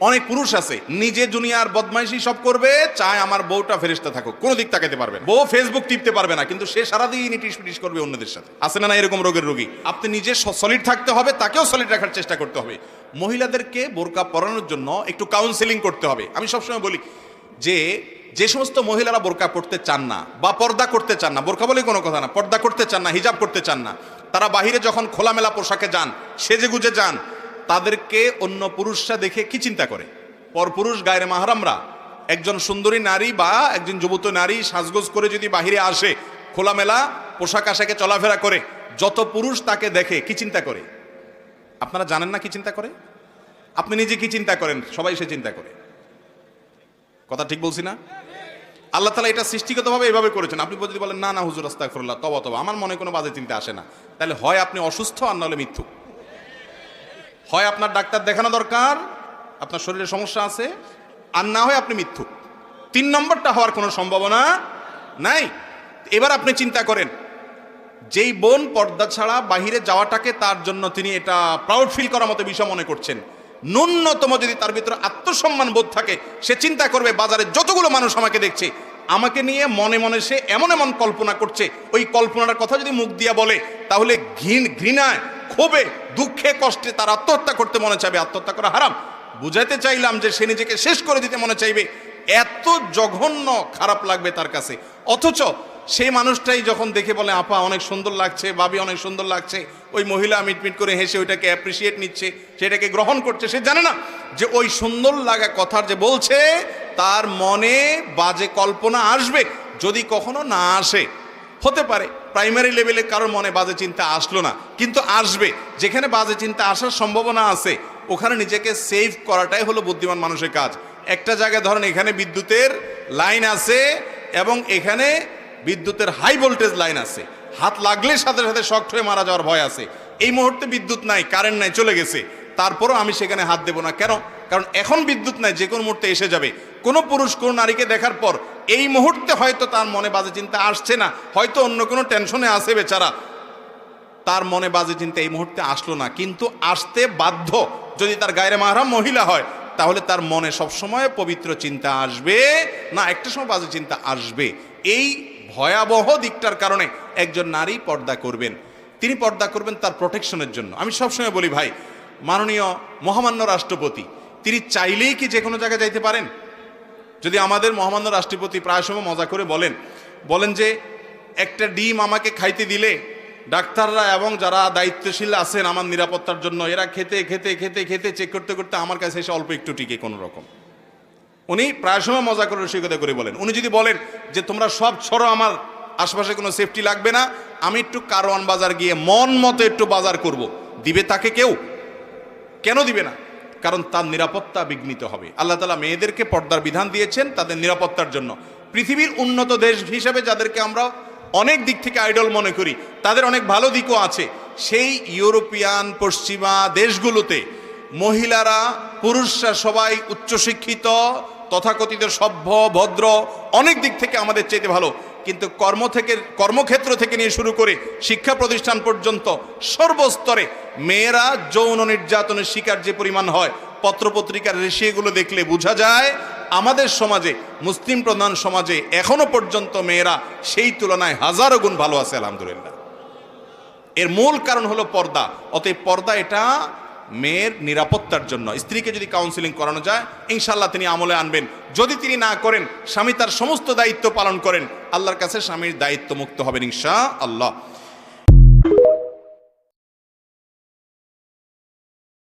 অনেক পুরুষ আছে নিজে দুনিয়ার বদমাইশি সব করবে, চায় আমার বউটা ফেরেশতা থাকুক, কোনো দিক তাকাতে পারবে না, বউ ফেসবুক টিপতে পারবে না, কিন্তু সে সারাদিন ইটিস পিটিস করবে অন্যদের সাথে। আছে না এরকম রোগের রোগী? আপনি নিজে সলিড থাকতে হবে, তাকেও সলিড রাখার চেষ্টা করতে হবে। মহিলাদেরকে বোরকা পরানোর জন্য একটু কাউন্সেলিং করতে হবে। আমি সবসময় বলি যে সমস্ত মহিলারা বোরকা পড়তে চান না বা পর্দা করতে চান না, বোরকা বলে কোনো কথা না, পর্দা করতে চান না, হিজাব করতে চান না, তারা বাহিরে যখন খোলামেলা পোশাকে যান, সেজে গুজে যান, তাদেরকে অন্য পুরুষরা দেখে কি চিন্তা করে? পরপুরুষ গায়রে মাহরামরা একজন সুন্দরী নারী বা একজন যুবতী নারী সাজগোজ করে যদি বাহিরে আসে, খোলামেলা পোশাক আশাকে চলাফেরা করে, যত পুরুষ তাকে দেখে কি চিন্তা করে? আপনারা জানেন না কি চিন্তা করে? আপনি নিজে কি চিন্তা করেন? সবাই সে চিন্তা করে। কথা ঠিক বলছি না? আল্লাহ তাআলা এটা সৃষ্টিগতভাবে এভাবে করেছেন। আপনি যদি বলেন না না হুজুর আস্তাগফিরুল্লাহ, তবা আমার মনে কোনো বাজে চিন্তা আসে না, তাহলে হয় আপনি অসুস্থ আর নাহলে মিথ্যুক। হয় আপনার ডাক্তার দেখানো দরকার, আপনার শরীরে সমস্যা আছে, আর না হয় আপনি মিথ্যুক। 3 নম্বরটা হওয়ার কোনো সম্ভাবনা নাই। এবার আপনি চিন্তা করেন, যেই বোন পর্দা ছাড়া বাহিরে যাওয়াটাকে তার জন্য তিনি এটা প্রাউড ফিল করার মতো বিষয় মনে করছেন, ন্যূনতম যদি তার ভিতরে আত্মসম্মান বোধ থাকে, সে চিন্তা করবে বাজারে যতগুলো মানুষ আমাকে দেখছে, আমাকে নিয়ে মনে মনে সে এমন এমন কল্পনা করছে, ওই কল্পনার কথা যদি মুখ দিয়া বলে, তাহলে ঘৃণায়, ক্ষোভে, দুঃখে, কষ্টে তার আত্মহত্যা করতে মনে চাইবে। আত্মহত্যা করা হারাম, বুঝাইতে চাইলাম যে সে নিজেকে শেষ করে দিতে মনে চাইবে, এত জঘন্য খারাপ লাগবে তার কাছে। অথচ সেই মানুষটাই যখন দেখে বলে আপা অনেক সুন্দর লাগছে, ভাবি অনেক সুন্দর লাগছে, ওই মহিলা মিটমিট করে হেসে ওইটাকে অ্যাপ্রিসিয়েট নিচ্ছে, সেটাকে গ্রহণ করছে। সে জানে না যে ওই সুন্দর লাগা কথার যে বলছে, তার মনে বাজে কল্পনা আসবে। যদি কখনো না আসে, হতে পারে প্রাইমারি লেভেলে কারোর মনে বাজে চিন্তা আসলো না, কিন্তু আসবে। যেখানে বাজে চিন্তা আসার সম্ভাবনা আছে, ওখানে নিজেকে সেভ করাটাই হলো বুদ্ধিমান মানুষের কাজ। একটা জায়গায় ধরেন এখানে বিদ্যুতের লাইন আছে এবং এখানে বিদ্যুতের হাই ভোল্টেজ লাইন আছে, হাত লাগলে সাথে সাথে শক হয়ে মারা যাওয়ার ভয় আছে। এই মুহূর্তে বিদ্যুৎ নাই, কারেন্ট নাই, চলে গেছে, তারপরও আমি সেখানে হাত দেব না। কেন? কারণ এখন বিদ্যুৎ নাই, যে কোনো মুহূর্তে এসে যাবে। কোনো পুরুষ কোন নারীকে দেখার পর এই মুহূর্তে হয়তো তার মনে বাজে চিন্তা আসছে না, হয়তো অন্য কোনো টেনশনে আছে বেচারা, তার মনে বাজে চিন্তা এই মুহূর্তে আসলো না, কিন্তু আসতে বাধ্য। যদি তার গায়রে মাহরাম মহিলা হয়, তাহলে তার মনে সবসময় পবিত্র চিন্তা আসবে না, একটা সময় বাজে চিন্তা আসবে। এই ভয়াবহ দিকটার কারণে একজন নারী পর্দা করবেন। তিনি পর্দা করবেন তার প্রোটেকশনের জন্য। আমি সবসময় বলি ভাই, মাননীয় মহামান্য রাষ্ট্রপতি তিনি চাইলেই কি যে কোনো জায়গায় যাইতে পারেন? যদি আমাদের মহামান্য রাষ্ট্রপতি প্রায় সময় মজা করে বলেন যে একটা ডিম আমাকে খাইতে দিলে ডাক্তাররা এবং যারা দায়িত্বশীল আছেন আমার নিরাপত্তার জন্য, এরা খেতে খেতে খেতে খেতে চেক করতে করতে আমার কাছে এসে অল্প একটু টিকে কোনো রকম। উনি প্রায় সময় মজা করে রসিকতা করে বলেন। উনি যদি বলেন যে তোমরা সব ছড়ো, আমার আশপাশে কোনো সেফটি লাগবে না, আমি একটু কারওয়ান বাজার গিয়ে মন মতো একটু বাজার করব, দিবে তাকে কেউ? কেন দিবে না? কারণ তার নিরাপত্তা বিঘ্নিত হবে। আল্লাহ তাআলা মেয়েদেরকে পর্দার বিধান দিয়েছেন তাদের নিরাপত্তার জন্য। পৃথিবীর উন্নত দেশ হিসেবে যাদেরকে আমরা অনেক দিক থেকে আইডল মনে করি, তাদের অনেক ভালো দিকও আছে। সেই ইউরোপিয়ান পশ্চিমা দেশগুলোতে মহিলারা, পুরুষরা সবাই উচ্চশিক্ষিত, তথাকথিত সভ্য, ভদ্র, অনেক দিক থেকে আমাদের চাইতে ভালো। কিন্তু কর্মক্ষেত্র থেকে নিয়ে শুরু করে শিক্ষা প্রতিষ্ঠান পর্যন্ত সর্বস্তরে মেয়েরা যৌন নির্যাতনের শিকার যে পরিমাণ হয়, পত্রপত্রিকার রেশিওগুলো দেখলে বোঝা যায় আমাদের সমাজে, মুসলিম প্রধান সমাজে এখনো পর্যন্ত মেয়েরা সেই তুলনায় হাজারো গুণ ভালো আছে আলহামদুলিল্লাহ। এর মূল কারণ হলো পর্দা। অতএব পর্দা এটা মেয়ের নিরাপত্তার জন্য। স্ত্রীকে যদি কাউন্সিলিং করানো যায়, ইনশাআল্লাহ তিনি আমলে আনবেন। যদি তিনি না করেন, স্বামী তার সমস্ত দায়িত্ব পালন করেন, আল্লাহর কাছে স্বামীর দায়িত্ব মুক্ত হবেন ইনশাআল্লাহ।